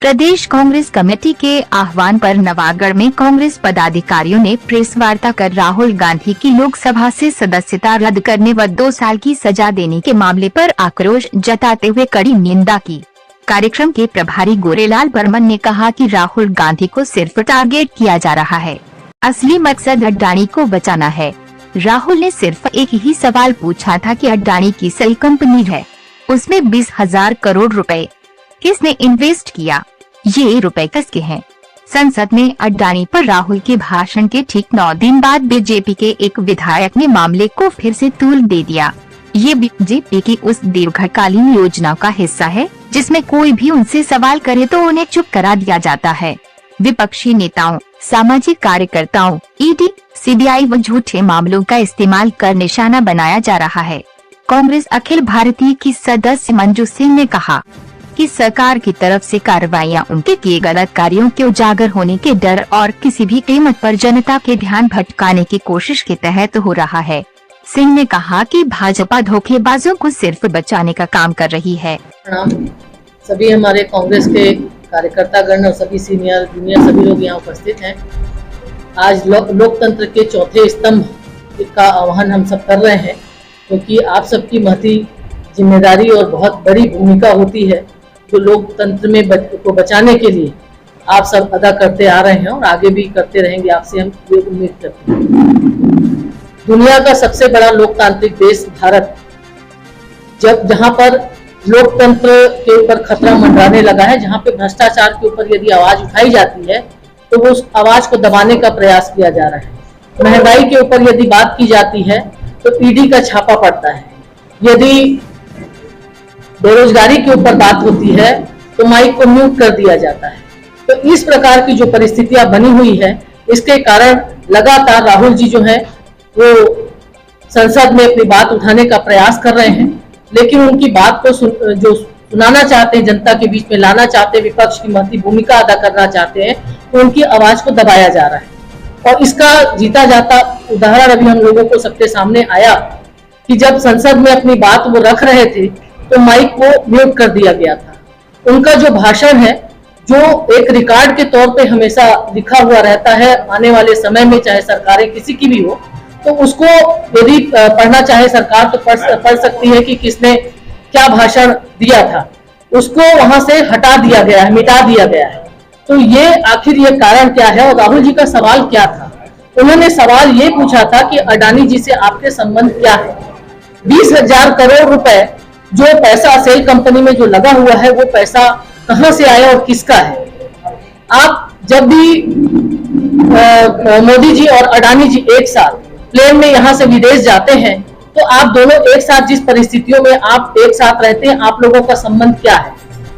प्रदेश Congress committee के आह्वान पर नवागढ़ में कांग्रेस पदाधिकारियों ने प्रेस वार्ता कर राहुल गांधी की लोकसभा से सदस्यता रद्द करने व 2 साल की सजा देने के मामले पर आक्रोश जताते हुए कड़ी निंदा की। कार्यक्रम के प्रभारी गोरेलाल बर्मन ने कहा कि राहुल गांधी को सिर्फ टारगेट किया जा रहा है, असली मकसद अडानी को बचाना है। राहुल ने सिर्फ एक ही सवाल पूछा था कि अडानी की सेल कंपनी है, उसमें 20,000 करोड़ रुपए किसने इन्वेस्ट किया, ये रुपए किसके हैं। संसद में अडानी पर राहुल के भाषण के ठीक 9 दिन बाद बीजेपी के एक विधायक ने मामले को फिर से तूल दे दिया। ये बीजेपी की उस दीर्घकालीन योजना का हिस्सा है जिसमें कोई भी उनसे सवाल करे तो उन्हें चुप करा दिया जाता है। विपक्षी नेताओं, सामाजिक कार्यकर्ताओं, ईडी, सीबीआई व झूठे मामलों का इस्तेमाल कर निशाना बनाया जा रहा है। कांग्रेस अखिल भारतीय की सदस्य मंजू सिंह ने कहा कि सरकार की तरफ से कार्रवाइयां उनके किए गलत कार्यों के उजागर होने के डर और किसी भी कीमत पर जनता के ध्यान भटकाने की कोशिश के तहत हो रहा है। सिंह ने कहा कि भाजपा धोखेबाजों को सिर्फ बचाने का काम कर रही है। सभी हमारे कांग्रेस के कार्यकर्तागण और सभी सीनियर जूनियर सभी लोग यहाँ उपस्थित हैं। आज लोकतंत्र के चौथे स्तंभ का आह्वान हम सब कर रहे हैं, क्योंकि आप सबकी महती जिम्मेदारी और बहुत बड़ी भूमिका होती है जो लोकतंत्र में को बचाने के लिए आप सब अदा करते आ रहे हैं और आगे भी करते रहेंगे। आपसे हम ये उम्मीद करते हैं। दुनिया का सबसे बड़ा लोकतांत्रिक देश भारत, जहां पर लोकतंत्र के ऊपर खतरा मंडराने लगा है, जहां पे भ्रष्टाचार के ऊपर यदि आवाज उठाई जाती है तो वो उस आवाज को दबाने का प्रयास किया जा रहा है। महंगाई के ऊपर यदि बात की जाती है तो ईडी का छापा पड़ता है। यदि बेरोजगारी के ऊपर बात होती है तो माइक को म्यूट कर दिया जाता है। तो इस प्रकार की जो परिस्थितियां बनी हुई है, इसके कारण लगातार राहुल जी जो है वो संसद में अपनी बात उठाने का प्रयास कर रहे हैं, लेकिन उनकी बात को जो सुनाना चाहते हैं, जनता के बीच में लाना चाहते हैं, विपक्ष की महती भूमिका अदा करना चाहते हैं, तो उनकी आवाज को दबाया जा रहा है। और इसका जीता जाता उदाहरण अभी हम लोगों को सबके सामने आया कि जब संसद में अपनी बात वो रख रहे थे तो माइक को म्यूट कर दिया गया था। उनका जो भाषण है, जो एक रिकॉर्ड के तौर पे हमेशा लिखा हुआ रहता है, आने वाले समय में चाहे सरकारें किसी की भी हो, तो उसको यदि पढ़ना चाहे सरकार तो पढ़ सकती है कि किसने क्या भाषण दिया था। उसको वहां से हटा दिया गया है, मिटा दिया गया है। तो ये आखिर ये कारण क्या है और राहुल जी का सवाल क्या था? उन्होंने सवाल ये पूछा था कि अडानी जी से आपके संबंध क्या है। 20,000 करोड़ रुपए जो पैसा सेल कंपनी में जो लगा हुआ है, वो पैसा कहां से आया और किसका है? आप जब भी मोदी जी और अडानी जी एक साथ प्लेन में यहां से विदेश जाते हैं तो आप दोनों एक साथ जिस परिस्थितियों में आप एक साथ रहते हैं, आप लोगों का संबंध क्या है?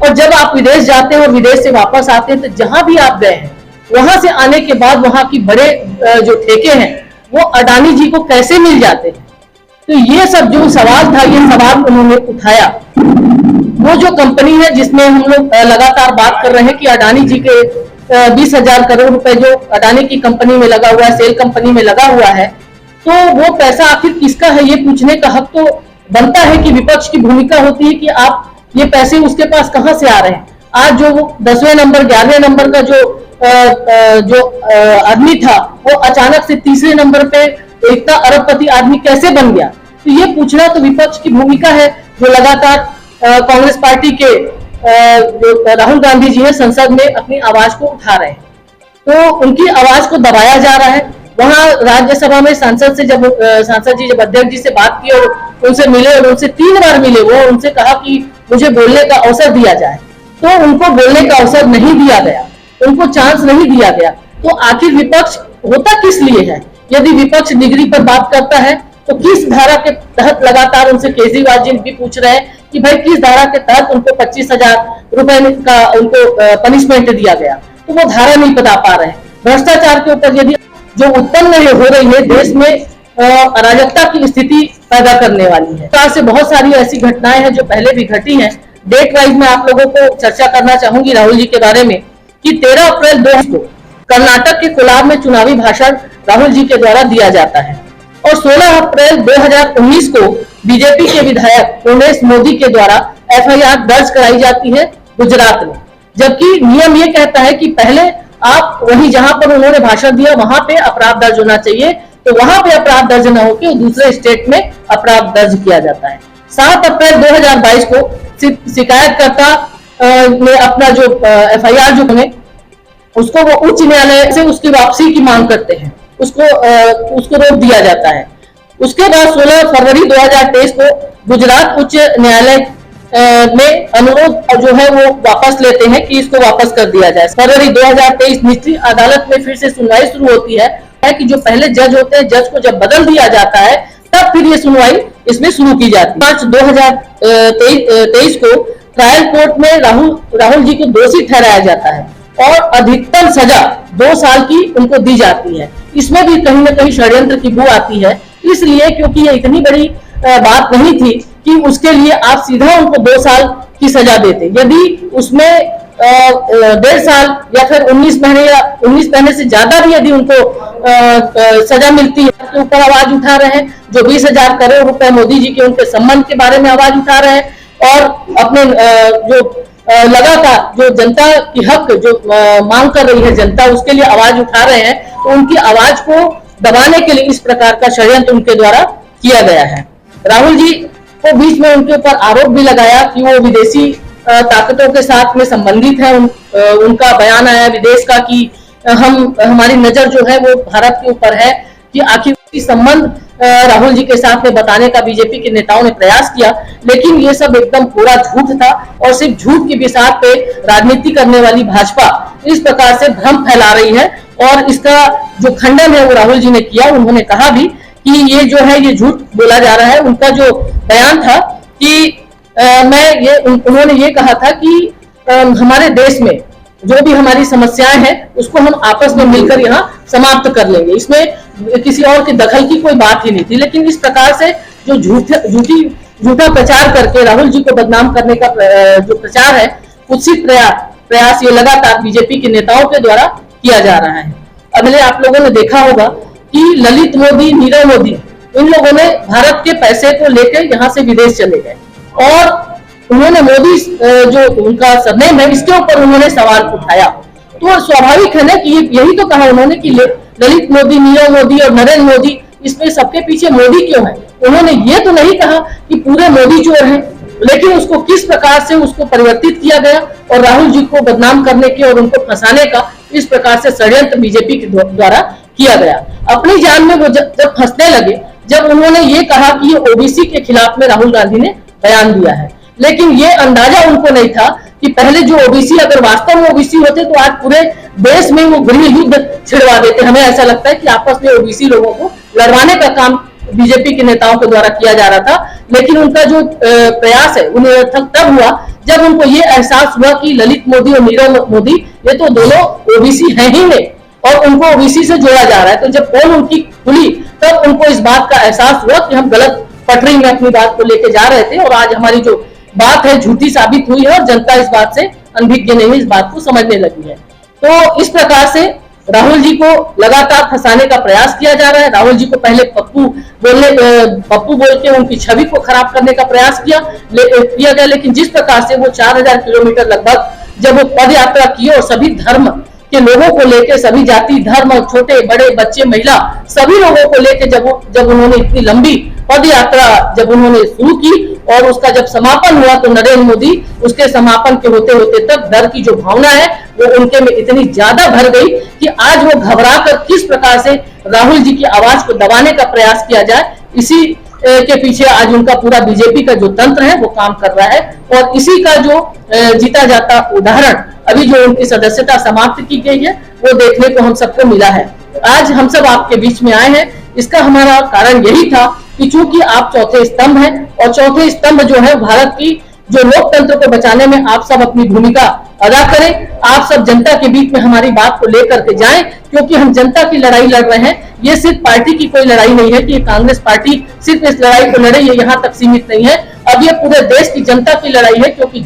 और जब आप विदेश जाते हैं और विदेश से वापस आते हैं तो जहां भी आप गए हैं, वहां से आने के बाद वहां की बड़े जो ठेके हैं वो अडानी जी को कैसे मिल जाते हैं? तो ये सब जो सवाल था, ये सवाल उन्होंने उठाया। वो जो कंपनी है जिसमें हम लोग लगातार बात कर रहे हैं कि अडानी जी के 20,000 करोड़ रुपए जो अडानी की कंपनी में लगा हुआ है, सेल कंपनी में लगा हुआ है, तो वो पैसा आखिर किसका है, ये पूछने का हक तो बनता है कि विपक्ष की भूमिका होती है कि आप ये पैसे उसके पास कहां से आ रहे हैं। आज जो 10वें नंबर 11वें नंबर का जो आदमी था, वो अचानक से 3रे नंबर पे इतना अरबपति आदमी कैसे बन गया? तो ये पूछना तो विपक्ष की भूमिका है, जो लगातार कांग्रेस पार्टी के जो राहुल गांधी जी है संसद में अपनी आवाज को उठा रहे हैं, तो उनकी आवाज को दबाया जा रहा है। वहां राज्यसभा में सांसद जी जब अध्यक्ष जी से बात की और उनसे मिले और उनसे 3 बार मिले, वो उनसे कहा कि मुझे बोलने का अवसर दिया जाए, तो उनको बोलने का अवसर नहीं दिया गया, उनको चांस नहीं दिया गया। तो आखिर विपक्ष होता किस लिए है? यदि विपक्ष डिग्री पर बात करता है तो किस धारा के तहत लगातार उनसे केजरीवाल जी भी पूछ रहे हैं कि भाई किस धारा के तहत उनको 25,000 रुपए का उनको पनिशमेंट दिया गया? तो वो धारा नहीं बता पा रहे हैं। भ्रष्टाचार के ऊपर यदि जो उत्पन्न हो रही है देश में अराजकता की स्थिति पैदा करने वाली है। तो से बहुत सारी ऐसी घटनाएं हैं जो पहले भी घटी हैं। डेट वाइज में आप लोगों को चर्चा करना चाहूंगी राहुल जी के बारे में कि 13 अप्रैल 2000 को कर्नाटक के कोलाब में चुनावी भाषण राहुल जी के द्वारा दिया जाता है और 16 अप्रैल 2019 को बीजेपी के विधायक उमेश मोदी के द्वारा एफआईआर दर्ज कराई जाती है गुजरात में। जबकि नियम ये कहता है कि पहले आप वही जहां पर उन्होंने भाषण दिया वहां पे अपराध दर्ज होना चाहिए, तो वहां पे अपराध दर्ज न होकर दूसरे स्टेट में अपराध दर्ज किया जाता है। 7 अप्रैल 2022 को शिकायतकर्ता ने अपना जो FIR जो बने उसको वो उच्च न्यायालय से उसकी वापसी की मांग करते हैं, उसको रोक दिया जाता है। उसके बाद 16 फरवरी 2023 को गुजरात उच्च न्यायालय में अनुरोध जो है वो वापस लेते हैं कि इसको वापस कर दिया जाए। फरवरी 2023 निचली अदालत में फिर से सुनवाई शुरू होती है कि जो पहले जज होते हैं, जज को जब बदल दिया जाता है तब फिर ये सुनवाई इसमें शुरू की जाती है। 5 2023 को ट्रायल कोर्ट में राहुल जी को दोषी ठहराया जाता है और अधिकतम सजा 2 साल की उनको दी जाती है। इसमें भी कहीं न कहीं षड्यंत्र की बू आती है, इसलिए क्योंकि ये इतनी बड़ी बात नहीं थी कि उसके लिए आप सीधा उनको 2 साल की सजा देते। यदि उसमें 1.5 साल या फिर 19 महीने या 19 महीने से ज्यादा भी यदि उनको सजा मिलती है, तो ऊपर आवाज उठा रहे हैं, जो 20,000 करोड़ रुपए मोदी जी के उनके संबंध के बारे में आवाज उठा रहे हैं और अपने जो लगातार जो जनता की हक जो मांग कर रही है जनता, उसके लिए आवाज उठा रहे हैं, तो उनकी आवाज को दबाने के लिए इस प्रकार का षड्यंत्र उनके द्वारा किया गया है। राहुल जी को बीच में उनके ऊपर आरोप भी लगाया कि वो विदेशी ताकतों के साथ में संबंधित है। उनका बयान आया विदेश का कि हमारी नजर जो है वो भारत के ऊपर है, कि आखिर संबंध राहुल जी के साथ में बताने का बीजेपी के नेताओं ने प्रयास किया, लेकिन ये सब एकदम पूरा झूठ था और सिर्फ झूठ की बिसात पे राजनीति करने वाली भाजपा इस प्रकार से भ्रम फैला रही है और इसका जो खंडन है वो राहुल जी ने किया। उन्होंने कहा भी कि ये जो है ये झूठ बोला जा रहा है। उनका जो बयान था कि उन्होंने ये कहा था कि हमारे देश में जो भी हमारी समस्याएं हैं उसको हम आपस में मिलकर यहाँ समाप्त कर लेंगे, इसमें किसी और की दखल की कोई बात ही नहीं थी। लेकिन इस प्रकार से जो झूठा प्रचार करके राहुल जी को बदनाम करने का जो प्रचार है, कुत्सित प्रयास ये लगातार बीजेपी के नेताओं के द्वारा किया जा रहा है। अगले आप लोगों ने देखा होगा कि ललित मोदी, नीरव मोदी, इन लोगों ने भारत के पैसे को लेकर यहाँ से विदेश चले गए और उन्होंने मोदी जो उनका सरनेम है इसके ऊपर उन्होंने सवाल उठाया। तो स्वाभाविक है ना कि यही तो कहा उन्होंने कि ललित मोदी, नीरव मोदी और नरेंद्र मोदी, इसमें सबके पीछे मोदी क्यों है। उन्होंने ये तो नहीं कहा कि पूरे मोदी चोर हैं, लेकिन उसको किस प्रकार से उसको परिवर्तित किया गया और राहुल जी को बदनाम करने के और उनको फंसाने का इस प्रकार से षड्यंत्र बीजेपी के द्वारा किया गया। अपनी जान में वो जब फंसने लगे, जब उन्होंने ये कहा कि ये ओबीसी के खिलाफ में राहुल गांधी ने बयान दिया है, लेकिन ये अंदाजा उनको नहीं था कि पहले जो ओबीसी अगर वास्तव में ओबीसी होते तो आज पूरे देश में वो गृह युद्ध छिड़वा देते। हमें ऐसा लगता है कि आपस में ओबीसी लोगों को लड़वाने का काम बीजेपी के नेताओं के द्वारा किया जा रहा था, लेकिन उनका जो प्रयास है उन्हें तब हुआ जब उनको ये एहसास हुआ कि ललित मोदी और नीरव मोदी ये तो दोनों ओबीसी हैं ही नहीं और उनको ओबीसी से जोड़ा जा रहा है। तो जब पोल उनकी खुली तब उनको इस बात का एहसास हुआ कि हम गलत पटरी में अपनी बात को लेके जा रहे थे और आज हमारी जो बात है झूठी साबित हुई है और जनता इस बात से अनभिज्ञ नहीं, इस बात को समझने लगी है। तो इस प्रकार से राहुल जी को लगातार फंसाने का प्रयास किया जा रहा है। राहुल जी को पहले पप्पू बोल के उनकी छवि को खराब करने का प्रयास किया गया, लेकिन जिस प्रकार से वो 4000 किलोमीटर लगभग जब वो पद यात्रा की और सभी धर्म के लोगों को लेकर, सभी जाति धर्म, छोटे बड़े बच्चे महिला सभी लोगों को लेकर जब उन्होंने इतनी लंबी पद यात्रा जब उन्होंने शुरू की और उसका जब समापन हुआ तो नरेंद्र मोदी उसके समापन के होते होते तक डर की जो भावना है वो उनके में इतनी ज्यादा भर गई कि आज वो घबरा कर किस प्रकार से राहुल जी की आवाज को दबाने का प्रयास किया जाए, इसी के पीछे आज उनका पूरा बीजेपी का जो तंत्र है वो काम कर रहा है। और इसी का जो जीता जाता उदाहरण अभी जो उनकी सदस्यता समाप्त की गई है वो देखने को हम सबको मिला है। आज हम सब आपके बीच में आए हैं, इसका हमारा कारण यही था कि चूंकि आप चौथे स्तंभ हैं और चौथे स्तंभ जो है भारत की जो लोकतंत्र को बचाने में आप सब अपनी भूमिका अदा करें। आप सब जनता के बीच में हमारी बात को लेकर के जाएं, क्योंकि हम जनता की लड़ाई लड़ रहे हैं। ये सिर्फ पार्टी की कोई लड़ाई नहीं है कि कांग्रेस पार्टी सिर्फ इस लड़ाई को लड़े, ये यहाँ तक सीमित नहीं है। अब ये पूरे देश की जनता की लड़ाई है, क्योंकि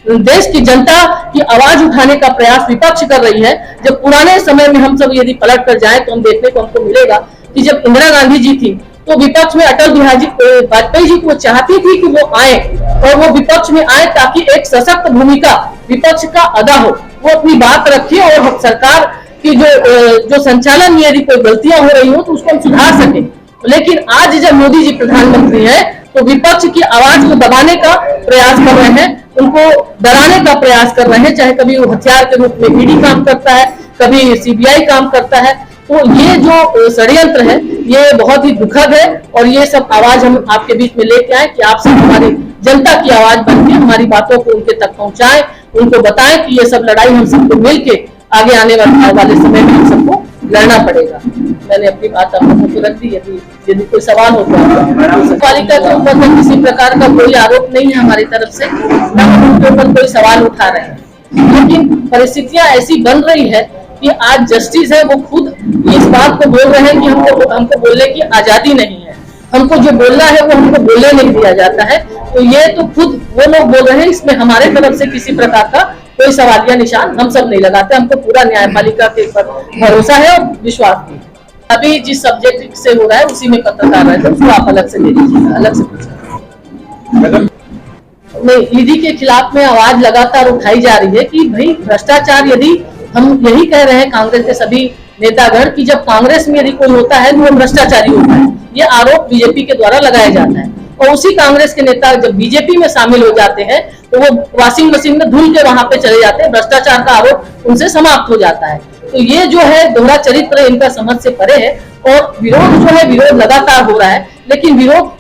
देश की जनता की आवाज उठाने का प्रयास विपक्ष कर रही है। जब पुराने समय में हम सब यदि पलट कर जाएं तो हम देखने को हमको मिलेगा कि जब इंदिरा गांधी जी थी तो विपक्ष में अटल बिहारी वाजपेयी जी को चाहती थी कि वो आए और वो विपक्ष में आए ताकि एक सशक्त भूमिका विपक्ष का अदा हो, वो अपनी बात रखे और सरकार की जो संचालन में यदि कोई गलतियां हो रही हो तो उसको हम सुधार सके। लेकिन आज जब मोदी जी प्रधानमंत्री है तो विपक्ष की आवाज को दबाने का प्रयास कर रहे हैं, उनको डराने का प्रयास कर रहे हैं, चाहे कभी वो हथियार के रूप में ईडी काम करता है, कभी सीबीआई काम करता है। तो ये जो षड्यंत्र है ये बहुत ही दुखद है और ये सब आवाज हम आपके बीच में लेके आए कि आप सब हमारी जनता की आवाज बन के हमारी बातों को उनके तक पहुंचाएं, उनको बताएं कि ये सब लड़ाई हम सबको मिलके आगे आने वाले समय में हम सबको लड़ना पड़ेगा। मैंने अपनी बात आप लोगों को रख दी। यदि कोई सवाल हो तो पालिका के ऊपर तो किसी प्रकार का कोई आरोप नहीं है हमारी तरफ से, न हम उनके ऊपर कोई सवाल उठा रहे हैं, लेकिन परिस्थितियां ऐसी बन रही है कि आज जस्टिस है वो खुद इस बात को बोल रहे हैं कि हमको बोलने की आजादी नहीं है, हमको जो बोलना है वो हमको बोलने नहीं दिया जाता है। तो ये तो खुद वो लोग बोल रहे हैं, इसमें हमारे तरफ से किसी प्रकार का कोई सवालिया निशान हम सब नहीं लगाते। हमको पूरा न्यायपालिका के ऊपर भरोसा है और विश्वास भी। अभी जिस सब्जेक्ट से हो रहा है उसी में पत्रकार रहे थे, उसको आप अलग से ले लीजिएगा, अलग से पूछिए। नहीं, ईडी के खिलाफ में आवाज लगातार उठाई जा रही है कि भाई भ्रष्टाचार, यदि हम यही कह रहे हैं कांग्रेस के सभी नेतागण की जब कांग्रेस में यदि कोई होता है तो वो भ्रष्टाचारी होता है, ये आरोप बीजेपी के द्वारा लगाया जाता है। और उसी कांग्रेस के नेता जब बीजेपी में शामिल हो जाते हैं तो वो वॉशिंग मशीन में धुल के वहां पे चले जाते हैं, भ्रष्टाचार का आरोप उनसे समाप्त हो जाता है। तो ये जो है दोहरा चरित्र इनका समझ से परे है और विरोध जो है विरोध लगातार हो रहा है, लेकिन विरोध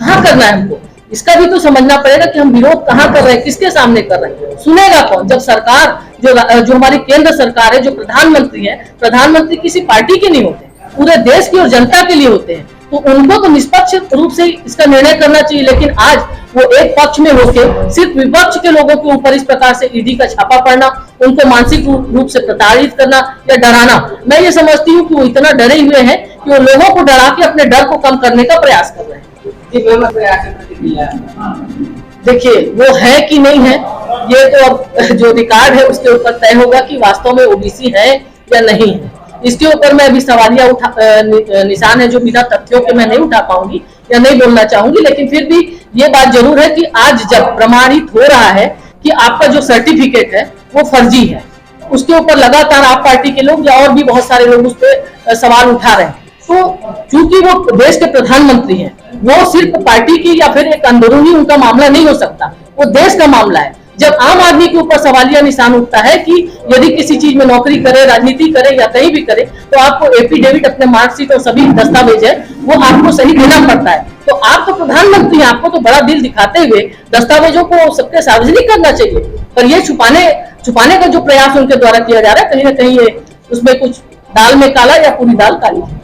कहाँ करना है हमको, इसका भी तो समझना पड़ेगा कि हम विरोध कहाँ कर रहे हैं, किसके सामने कर रहे हैं। सुनेगा कौन जब सरकार जो हमारी केंद्र सरकार है, जो प्रधानमंत्री है, प्रधानमंत्री किसी पार्टी के नहीं होते, पूरे देश की और जनता के लिए होते हैं, तो उनको तो निष्पक्ष रूप से इसका निर्णय करना चाहिए। लेकिन आज वो एक पक्ष में होकर सिर्फ विपक्ष के लोगों के ऊपर इस प्रकार से ईडी का छापा पड़ना, उनको मानसिक रूप से प्रताड़ित करना या डराना, मैं ये समझती हूँ कि वो इतना डरे हुए हैं कि वो लोगों को डरा के अपने डर को कम करने का प्रयास कर रहे हैं। देखिए वो है कि नहीं है, ये तो अब जो रिकॉर्ड है उसके ऊपर तय होगा कि वास्तव में ओबीसी है या नहीं है। इसके ऊपर मैं अभी सवालिया निशान है जो बिना तथ्यों के मैं नहीं उठा पाऊंगी या नहीं बोलना चाहूंगी, लेकिन फिर भी ये बात जरूर है कि आज जब प्रमाणित हो रहा है कि आपका जो सर्टिफिकेट है वो फर्जी है, उसके ऊपर लगातार आप पार्टी के लोग या और भी बहुत सारे लोग उस पर सवाल उठा रहे हैं। तो चूंकि वो देश के प्रधानमंत्री हैं, वो सिर्फ पार्टी की या फिर एक अंदरूनी उनका मामला नहीं हो सकता, वो देश का मामला है। जब आम आदमी के ऊपर सवालिया निशान उठता है कि यदि किसी चीज में नौकरी करे, राजनीति करे या कहीं भी करे, तो आपको एफिडेविट, अपने मार्कशीट और सभी दस्तावेज है वो आपको सही देना पड़ता है। तो आप तो प्रधानमंत्री हैं, आपको तो बड़ा दिल दिखाते हुए दस्तावेजों को सबके सार्वजनिक करना चाहिए, पर ये छुपाने का जो प्रयास उनके द्वारा किया जा रहा है, कहीं ना कहीं ये उसमें कुछ दाल में काला या पूरी दाल काली है।